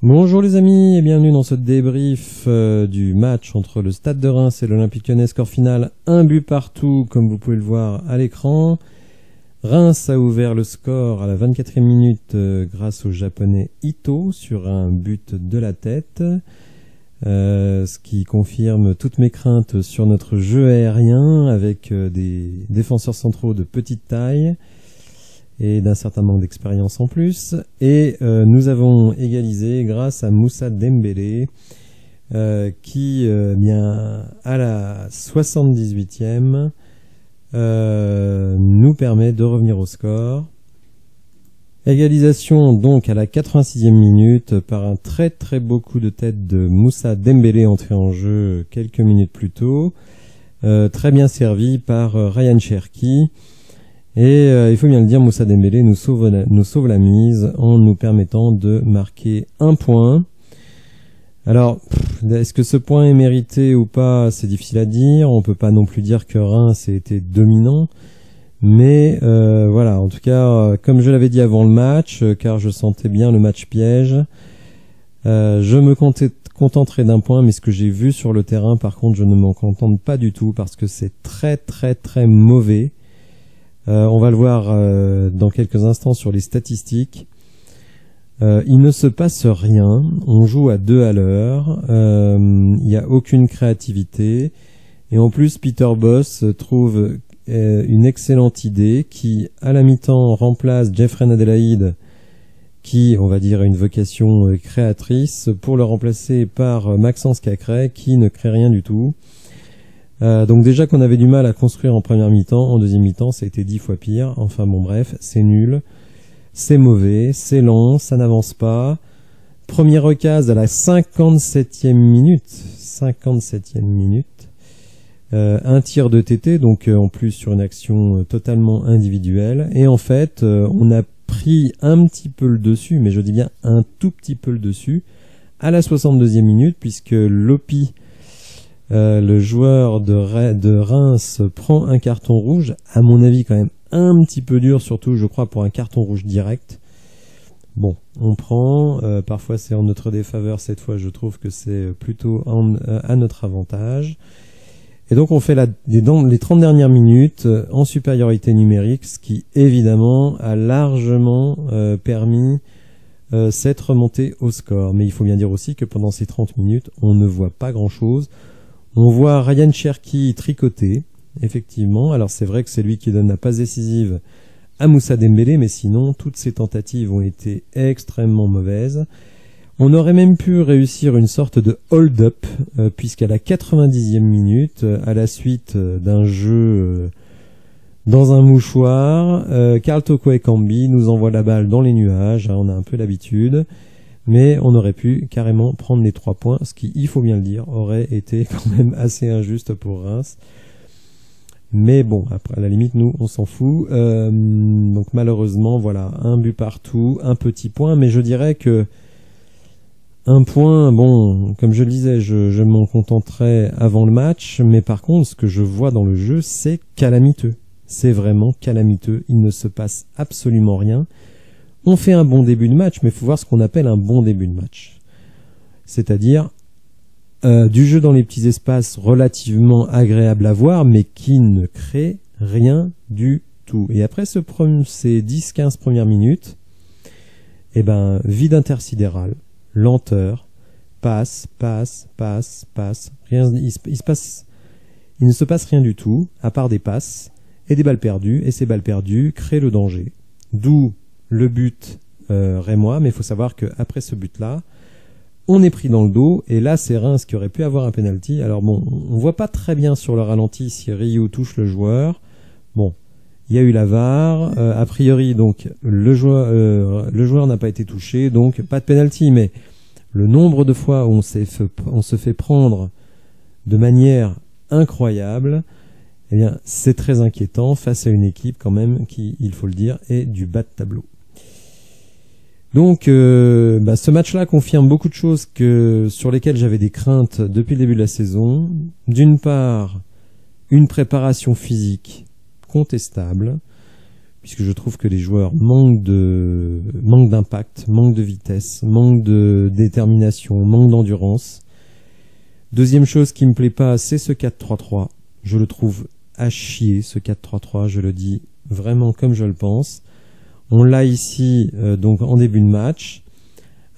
Bonjour les amis et bienvenue dans ce débrief du match entre le Stade de Reims et l'Olympique Lyonnais. Score final, 1 but partout comme vous pouvez le voir à l'écran. Reims a ouvert le score à la 24e minute grâce au japonais Ito sur un but de la tête. Ce qui confirme toutes mes craintes sur notre jeu aérien avec des défenseurs centraux de petite taille et d'un certain manque d'expérience en plus. Et nous avons égalisé grâce à Moussa Dembélé qui, bien à la 78e, nous permet de revenir au score. Égalisation donc à la 86e minute par un très très beau coup de tête de Moussa Dembélé entré en jeu quelques minutes plus tôt. Très bien servi par Ryan Cherki. Et il faut bien le dire, Moussa Dembélé nous sauve la mise en nous permettant de marquer un point. Alors, est-ce que ce point est mérité ou pas? C'est difficile à dire. On peut pas non plus dire que Reims a été dominant. Mais voilà, en tout cas, comme je l'avais dit avant le match, car je sentais bien le match piège, je me contenterai d'un point, mais ce que j'ai vu sur le terrain, par contre, je ne m'en contente pas du tout, parce que c'est très très très mauvais. On va le voir dans quelques instants sur les statistiques. Il ne se passe rien, on joue à 2 à l'heure, il n'y a aucune créativité, et en plus Peter Bosz trouve une excellente idée qui, à la mi-temps, remplace Jeffrey Adelaide, qui, on va dire, a une vocation créatrice, pour le remplacer par Maxence Cacré, qui ne crée rien du tout. Donc déjà qu'on avait du mal à construire en première mi-temps, en deuxième mi-temps, ça a été 10 fois pire. Enfin bon, bref, c'est nul, c'est mauvais, c'est lent, ça n'avance pas. Première occasion à la 57e minute. 57e minute. Un tir de TT, donc en plus sur une action totalement individuelle. Et en fait, on a pris un petit peu le dessus, mais je dis bien un tout petit peu le dessus, à la 62e minute, puisque Lopi, le joueur de Reims, prend un carton rouge, à mon avis quand même un petit peu dur, surtout je crois pour un carton rouge direct. Bon, on prend, parfois c'est en notre défaveur, cette fois je trouve que c'est plutôt à notre avantage. Et donc on fait les 30 dernières minutes en supériorité numérique, ce qui évidemment a largement permis cette remontée au score. Mais il faut bien dire aussi que pendant ces 30 minutes, on ne voit pas grand-chose. On voit Ryan Cherki tricoter, effectivement. Alors c'est vrai que c'est lui qui donne la passe décisive à Moussa Dembélé, mais sinon toutes ces tentatives ont été extrêmement mauvaises. On aurait même pu réussir une sorte de hold-up, puisqu'à la 90e minute, à la suite d'un jeu dans un mouchoir, Karl Toko Ekambi nous envoie la balle dans les nuages, hein, on a un peu l'habitude. Mais on aurait pu carrément prendre les 3 points, ce qui, il faut bien le dire, aurait été quand même assez injuste pour Reims. Mais bon, après, à la limite, nous, on s'en fout. Donc malheureusement, voilà, un but partout, un petit point. Mais je dirais que un point, bon, comme je le disais, je m'en contenterai avant le match. Mais par contre, ce que je vois dans le jeu, c'est calamiteux. C'est vraiment calamiteux. Il ne se passe absolument rien. On fait un bon début de match, mais il faut voir ce qu'on appelle un bon début de match. C'est-à-dire du jeu dans les petits espaces relativement agréable à voir, mais qui ne crée rien du tout. Et après ces 10-15 premières minutes, eh ben, vide intersidéral, lenteur, passe, rien, il ne se passe rien du tout, à part des passes et des balles perdues, et ces balles perdues créent le danger. D'où le but rémois, mais il faut savoir qu'après ce but-là, on est pris dans le dos, et là c'est Reims qui aurait pu avoir un penalty. Alors bon, on voit pas très bien sur le ralenti si Ryu touche le joueur. Bon, il y a eu la VAR, a priori donc le joueur n'a pas été touché, donc pas de penalty, mais le nombre de fois où on se fait prendre de manière incroyable, eh bien c'est très inquiétant face à une équipe quand même qui, il faut le dire, est du bas de tableau. Donc ce match-là confirme beaucoup de choses sur lesquelles j'avais des craintes depuis le début de la saison. D'une part, une préparation physique contestable, puisque je trouve que les joueurs manquent d'impact, manquent de vitesse, manquent de détermination, manquent d'endurance. Deuxième chose qui me plaît pas, c'est ce 4-3-3. Je le trouve à chier, ce 4-3-3, je le dis vraiment comme je le pense. On l'a ici donc en début de match,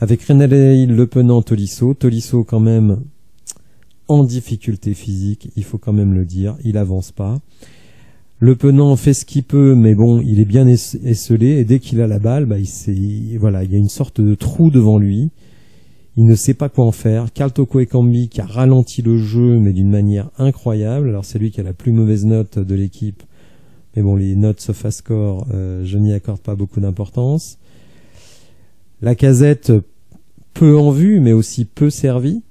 avec Renalei, Le Penant, Tolisso. Tolisso quand même en difficulté physique, il faut quand même le dire, il avance pas. Le Penant fait ce qu'il peut, mais bon, il est bien esselé, et dès qu'il a la balle, il y a une sorte de trou devant lui. Il ne sait pas quoi en faire. Karl Toko Ekambi qui a ralenti le jeu, mais d'une manière incroyable. Alors c'est lui qui a la plus mauvaise note de l'équipe. Mais bon, les notes SofaScore, je n'y accorde pas beaucoup d'importance. Lacazette, peu en vue, mais aussi peu servi.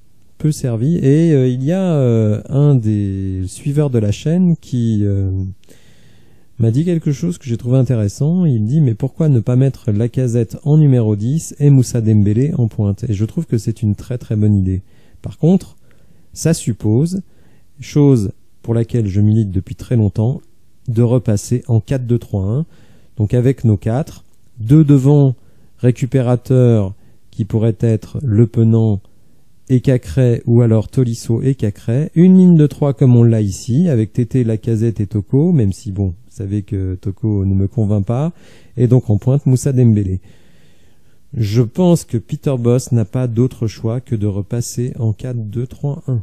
Et il y a un des suiveurs de la chaîne qui m'a dit quelque chose que j'ai trouvé intéressant. Il dit, mais pourquoi ne pas mettre Lacazette en numéro 10 et Moussa Dembélé en pointe? Et je trouve que c'est une très très bonne idée. Par contre, ça suppose, chose pour laquelle je milite depuis très longtemps, de repasser en 4-2-3-1. Donc avec nos 4, 2 devant récupérateurs qui pourraient être Le Penant et Cacré, ou alors Tolisso et Cacré, une ligne de 3 comme on l'a ici, avec Tété, Lacazette et Toko, même si bon, vous savez que Toko ne me convainc pas, et donc en pointe Moussa Dembélé. Je pense que Peter Bosz n'a pas d'autre choix que de repasser en 4-2-3-1.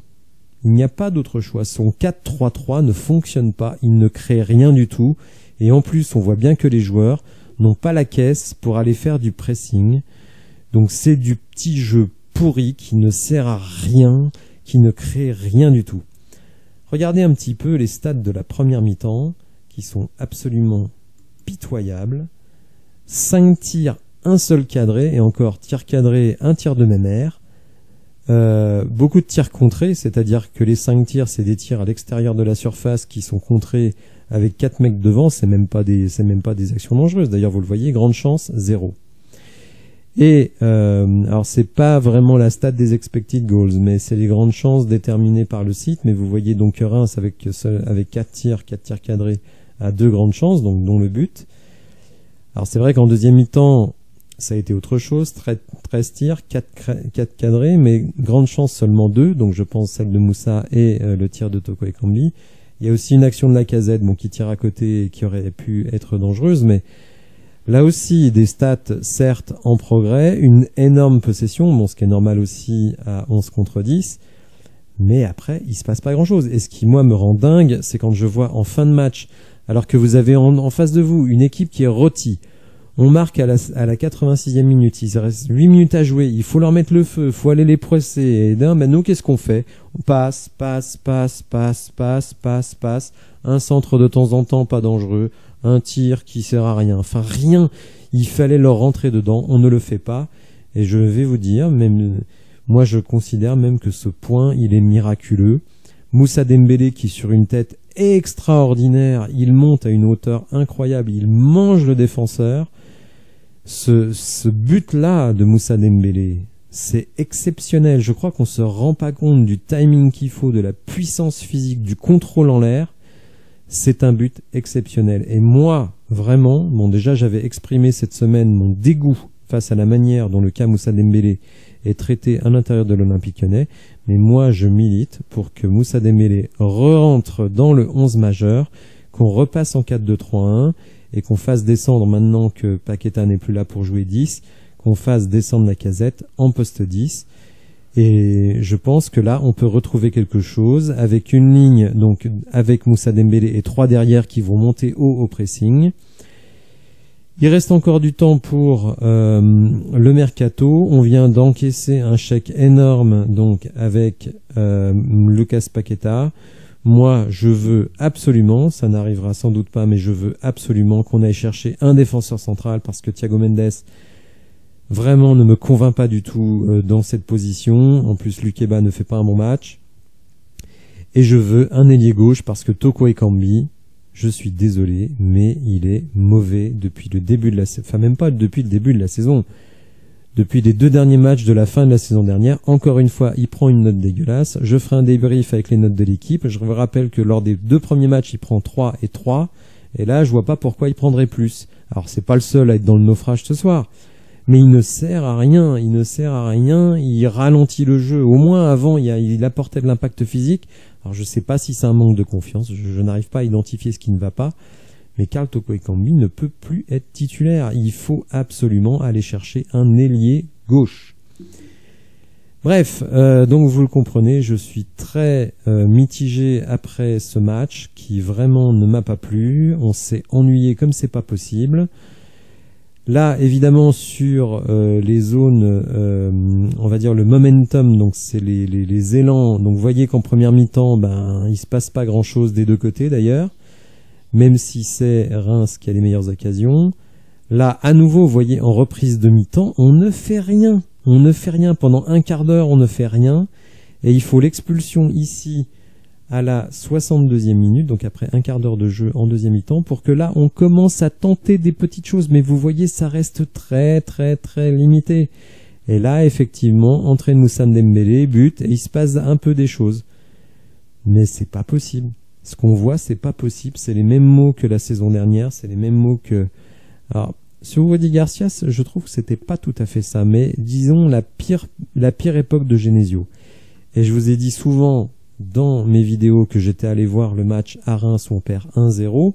Il n'y a pas d'autre choix. Son 4-3-3 ne fonctionne pas, il ne crée rien du tout, et en plus on voit bien que les joueurs n'ont pas la caisse pour aller faire du pressing, donc c'est du petit jeu pourri qui ne sert à rien, qui ne crée rien du tout. Regardez un petit peu les stats de la première mi-temps qui sont absolument pitoyables. 5 tirs, un seul cadré, et encore tir cadré, un tir de même air. Beaucoup de tirs contrés, c'est-à-dire que les 5 tirs, c'est des tirs à l'extérieur de la surface qui sont contrés avec 4 mecs devant, c'est même pas des actions dangereuses. D'ailleurs, vous le voyez, grande chance, 0. Et alors c'est pas vraiment la stat des expected goals, mais c'est les grandes chances déterminées par le site. Mais vous voyez donc Reims avec 4 tirs cadrés à 2 grandes chances, donc dont le but. Alors c'est vrai qu'en deuxième mi-temps, ça a été autre chose, 13 tirs, 4 cadrés, mais grande chance seulement 2, donc je pense celle de Moussa et le tir de Toko Ekambi. Il y a aussi une action de Lacazette qui tire à côté et qui aurait pu être dangereuse, mais là aussi, des stats, certes, en progrès, une énorme possession, ce qui est normal aussi à 11 contre 10, mais après, il se passe pas grand-chose. Et ce qui, moi, me rend dingue, c'est quand je vois en fin de match, alors que vous avez en face de vous une équipe qui est rôtie, on marque à la 86e minute, il reste 8 minutes à jouer, il faut leur mettre le feu, il faut aller les presser, et nous, qu'est-ce qu'on fait? On passe, un centre de temps en temps, pas dangereux, un tir qui sert à rien, enfin rien, il fallait leur rentrer dedans, on ne le fait pas, et je vais vous dire, même moi je considère même que ce point, il est miraculeux. Moussa Dembélé qui sur une tête extraordinaire, il monte à une hauteur incroyable, il mange le défenseur. Ce but-là de Moussa Dembélé, c'est exceptionnel, je crois qu'on se rend pas compte du timing qu'il faut, de la puissance physique, du contrôle en l'air. C'est un but exceptionnel. Et moi, vraiment, déjà j'avais exprimé cette semaine mon dégoût face à la manière dont le cas Moussa Dembélé est traité à l'intérieur de l'Olympique Lyonnais, mais moi je milite pour que Moussa Dembélé rentre dans le 11 majeur, qu'on repasse en 4-2-3-1 et qu'on fasse descendre, maintenant que Paqueta n'est plus là pour jouer 10, qu'on fasse descendre Lacazette en poste 10. Et je pense que là, on peut retrouver quelque chose avec une ligne, donc avec Moussa Dembélé et 3 derrière qui vont monter haut au pressing. Il reste encore du temps pour le mercato. On vient d'encaisser un chèque énorme donc avec Lucas Paqueta. Moi, je veux absolument, ça n'arrivera sans doute pas, mais je veux absolument qu'on aille chercher un défenseur central parce que Thiago Mendes vraiment ne me convainc pas du tout dans cette position. En plus, Lukeba ne fait pas un bon match. Et je veux un ailier gauche parce que Toko Ekambi, je suis désolé, mais il est mauvais depuis le début de la saison. Enfin, même pas depuis le début de la saison. Depuis les 2 derniers matchs de la fin de la saison dernière, encore une fois, il prend une note dégueulasse. Je ferai un débrief avec les notes de l'équipe. Je vous rappelle que lors des 2 premiers matchs, il prend 3 et 3. Et là, je vois pas pourquoi il prendrait plus. Alors, c'est pas le seul à être dans le naufrage ce soir. Mais il ne sert à rien, il ralentit le jeu. Au moins avant, il apportait de l'impact physique. Alors je sais pas si c'est un manque de confiance, je n'arrive pas à identifier ce qui ne va pas. Mais Karl Toko Ekambi ne peut plus être titulaire. Il faut absolument aller chercher un ailier gauche. Bref, donc vous le comprenez, je suis très mitigé après ce match qui vraiment ne m'a pas plu. On s'est ennuyé comme c'est pas possible. Là, évidemment, sur les zones, on va dire le momentum, donc c'est les élans. Donc vous voyez qu'en première mi-temps, il se passe pas grand-chose des deux côtés d'ailleurs, même si c'est Reims qui a les meilleures occasions. Là, à nouveau, vous voyez, en reprise de mi-temps, on ne fait rien. On ne fait rien. Pendant un quart d'heure, on ne fait rien. Et il faut l'expulsion ici à la 62e minute, donc après un quart d'heure de jeu en deuxième mi-temps, pour que là, on commence à tenter des petites choses. Mais vous voyez, ça reste très, très, très limité. Et là, effectivement, entrée de Moussa Dembélé, but, et il se passe un peu des choses. Mais c'est pas possible. Ce qu'on voit, c'est pas possible. C'est les mêmes mots que la saison dernière. C'est les mêmes mots que... Alors, sur Rudy Garcia, je trouve que c'était pas tout à fait ça, mais disons la pire époque de Genesio. Et je vous ai dit souvent dans mes vidéos que j'étais allé voir le match à Reims où on perd 1-0.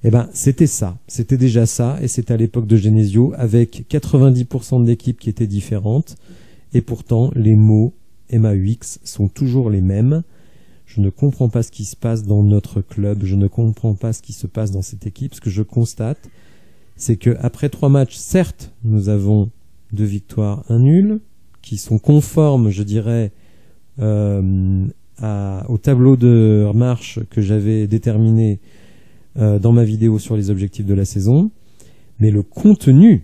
Eh ben, c'était ça. C'était déjà ça, et c'était à l'époque de Genesio avec 90% de l'équipe qui était différente. Et pourtant, les mots MAUX sont toujours les mêmes. Je ne comprends pas ce qui se passe dans notre club. Je ne comprends pas ce qui se passe dans cette équipe. Ce que je constate, c'est que après 3 matchs, certes, nous avons 2 victoires, 1 nul, qui sont conformes, je dirais, au tableau de marche que j'avais déterminé dans ma vidéo sur les objectifs de la saison. Mais le contenu,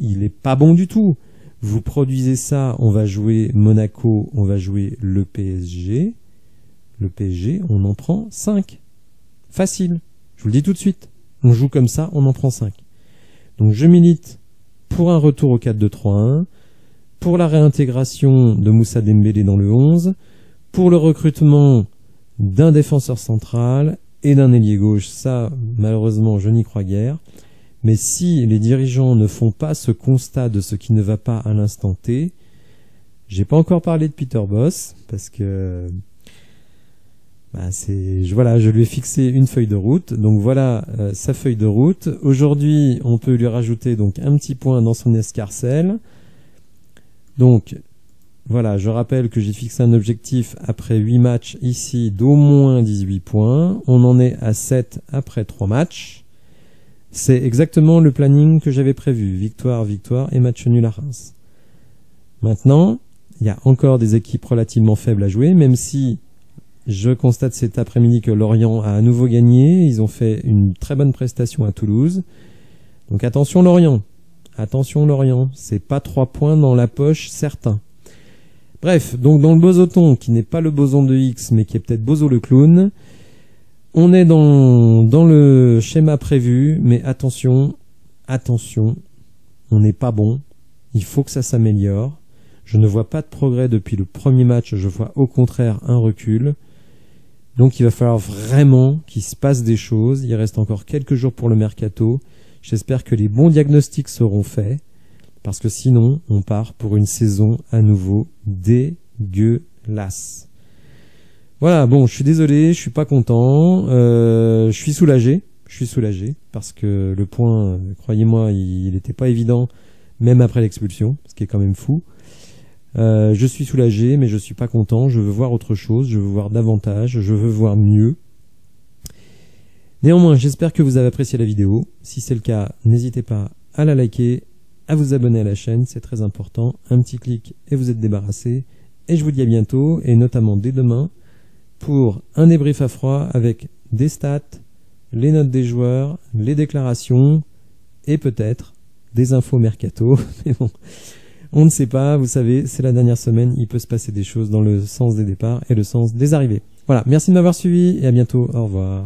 il est pas bon du tout. Vous produisez ça, on va jouer Monaco, on va jouer le PSG. Le PSG, on en prend 5. Facile. Je vous le dis tout de suite. On joue comme ça, on en prend 5. Donc je milite pour un retour au 4-2-3-1, pour la réintégration de Moussa Dembélé dans le 11, pour le recrutement d'un défenseur central et d'un ailier gauche. Ça, malheureusement, je n'y crois guère. Mais si les dirigeants ne font pas ce constat de ce qui ne va pas à l'instant T, j'ai pas encore parlé de Peter Bosz, parce que... je lui ai fixé une feuille de route, donc voilà sa feuille de route. Aujourd'hui, on peut lui rajouter donc un petit point dans son escarcelle. Donc voilà, je rappelle que j'ai fixé un objectif après 8 matchs ici d'au moins 18 points. On en est à 7 après 3 matchs. C'est exactement le planning que j'avais prévu, victoire, victoire et match nul à Reims. Maintenant, il y a encore des équipes relativement faibles à jouer, même si je constate cet après-midi que Lorient a à nouveau gagné. Ils ont fait une très bonne prestation à Toulouse. Donc attention Lorient. Attention Lorient. C'est pas 3 points dans la poche, certains. Bref, donc dans le bosoton, qui n'est pas le boson de X, mais qui est peut-être Bozo le clown, on est dans le schéma prévu, mais attention, on n'est pas bon. Il faut que ça s'améliore. Je ne vois pas de progrès depuis le premier match. Je vois au contraire un recul. Donc il va falloir vraiment qu'il se passe des choses. Il reste encore quelques jours pour le mercato. J'espère que les bons diagnostics seront faits, parce que sinon on part pour une saison à nouveau dégueulasse. Voilà, bon, je suis désolé, je suis pas content, je suis soulagé, parce que le point, croyez-moi, il n'était pas évident, même après l'expulsion, ce qui est quand même fou. Je suis soulagé, mais je suis pas content. Je veux voir autre chose, je veux voir davantage, je veux voir mieux. Néanmoins, j'espère que vous avez apprécié la vidéo. Si c'est le cas, n'hésitez pas à la liker, à vous abonner à la chaîne, c'est très important. Un petit clic et vous êtes débarrassé. Et je vous dis à bientôt, et notamment dès demain, pour un débrief à froid avec des stats, les notes des joueurs, les déclarations, et peut-être des infos mercato. Mais bon, on ne sait pas, vous savez, c'est la dernière semaine, il peut se passer des choses dans le sens des départs et le sens des arrivées. Voilà, merci de m'avoir suivi et à bientôt, au revoir.